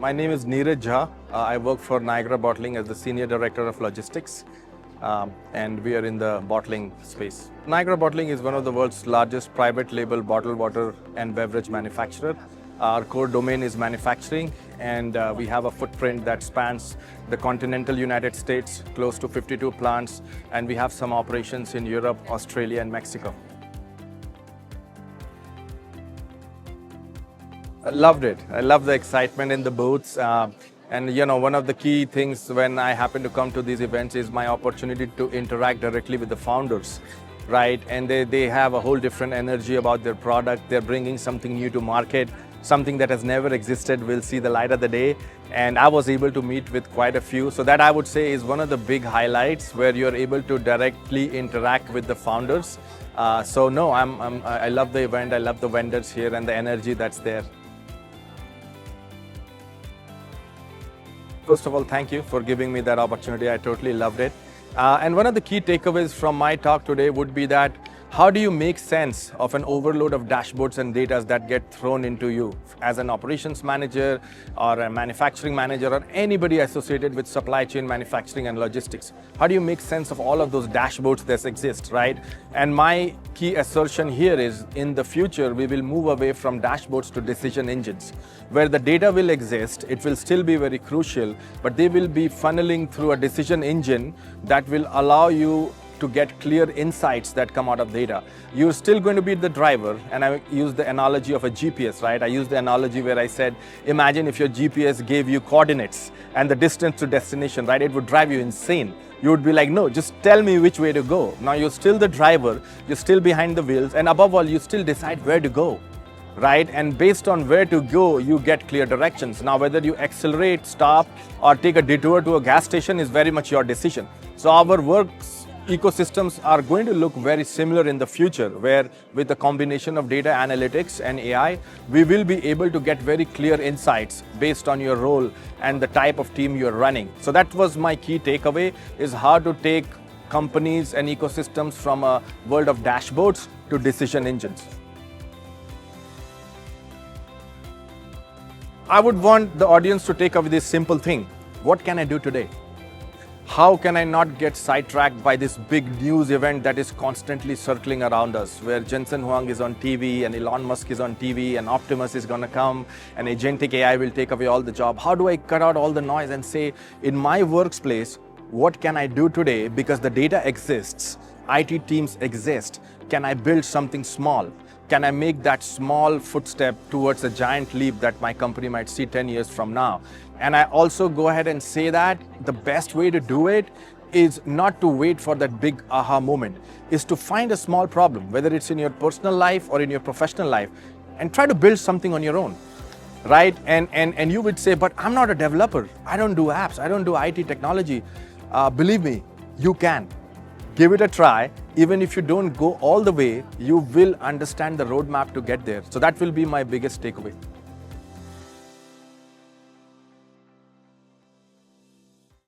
My name is Niraj Jha. I work for Niagara Bottling as the Senior Director of Logistics, and we are in the bottling space. Niagara Bottling is one of the world's largest private label bottled water and beverage manufacturer. Our core domain is manufacturing, and we have a footprint that spans the continental United States, close to 52 plants, and we have some operations in Europe, Australia, and Mexico. I loved it. I love the excitement in the booths. And one of the key things when I happen to come to these events is my opportunity to interact directly with the founders, right? And they have a whole different energy about their product. They're bringing something new to market, something that has never existed will see the light of the day. And I was able to meet with quite a few. So that I would say is one of the big highlights where you're able to directly interact with the founders. I love the event. I love the vendors here and the energy that's there. First of all, thank you for giving me that opportunity. I totally loved it. And one of the key takeaways from my talk today would be that how do you make sense of an overload of dashboards and data that get thrown into you as an operations manager or a manufacturing manager or anybody associated with supply chain manufacturing and logistics? How do you make sense of all of those dashboards that exist, right? And my key assertion here is in the future, we will move away from dashboards to decision engines, where the data will exist. It will still be very crucial, but they will be funneling through a decision engine that will allow you to get clear insights that come out of data. You're still going to be the driver, and I use the analogy of a GPS, right? I use the analogy where I said, imagine if your GPS gave you coordinates and the distance to destination, right? It would drive you insane. You would be like, no, just tell me which way to go. Now you're still the driver, you're still behind the wheels, and above all, you still decide where to go, right? And based on where to go, you get clear directions. Now, whether you accelerate, stop, or take a detour to a gas station is very much your decision. So our works ecosystems are going to look very similar in the future, where with the combination of data analytics and AI, we will be able to get very clear insights based on your role and the type of team you're running. So that was my key takeaway, is how to take companies and ecosystems from a world of dashboards to decision engines. I would want the audience to take away this simple thing. What can I do today? How can I not get sidetracked by this big news event that is constantly circling around us, where Jensen Huang is on TV and Elon Musk is on TV and Optimus is going to come and agentic AI will take away all the job? How do I cut out all the noise and say, in my workplace, what can I do today? Because the data exists, IT teams exist. Can I build something small? Can I make that small footstep towards a giant leap that my company might see 10 years from now? And I also go ahead and say that the best way to do it is not to wait for that big aha moment, is to find a small problem, whether it's in your personal life or in your professional life, and try to build something on your own, right? And you would say, but I'm not a developer. I don't do apps. I don't do IT technology. Believe me, you can. Give it a try. Even if you don't go all the way, you will understand the roadmap to get there. So that will be my biggest takeaway.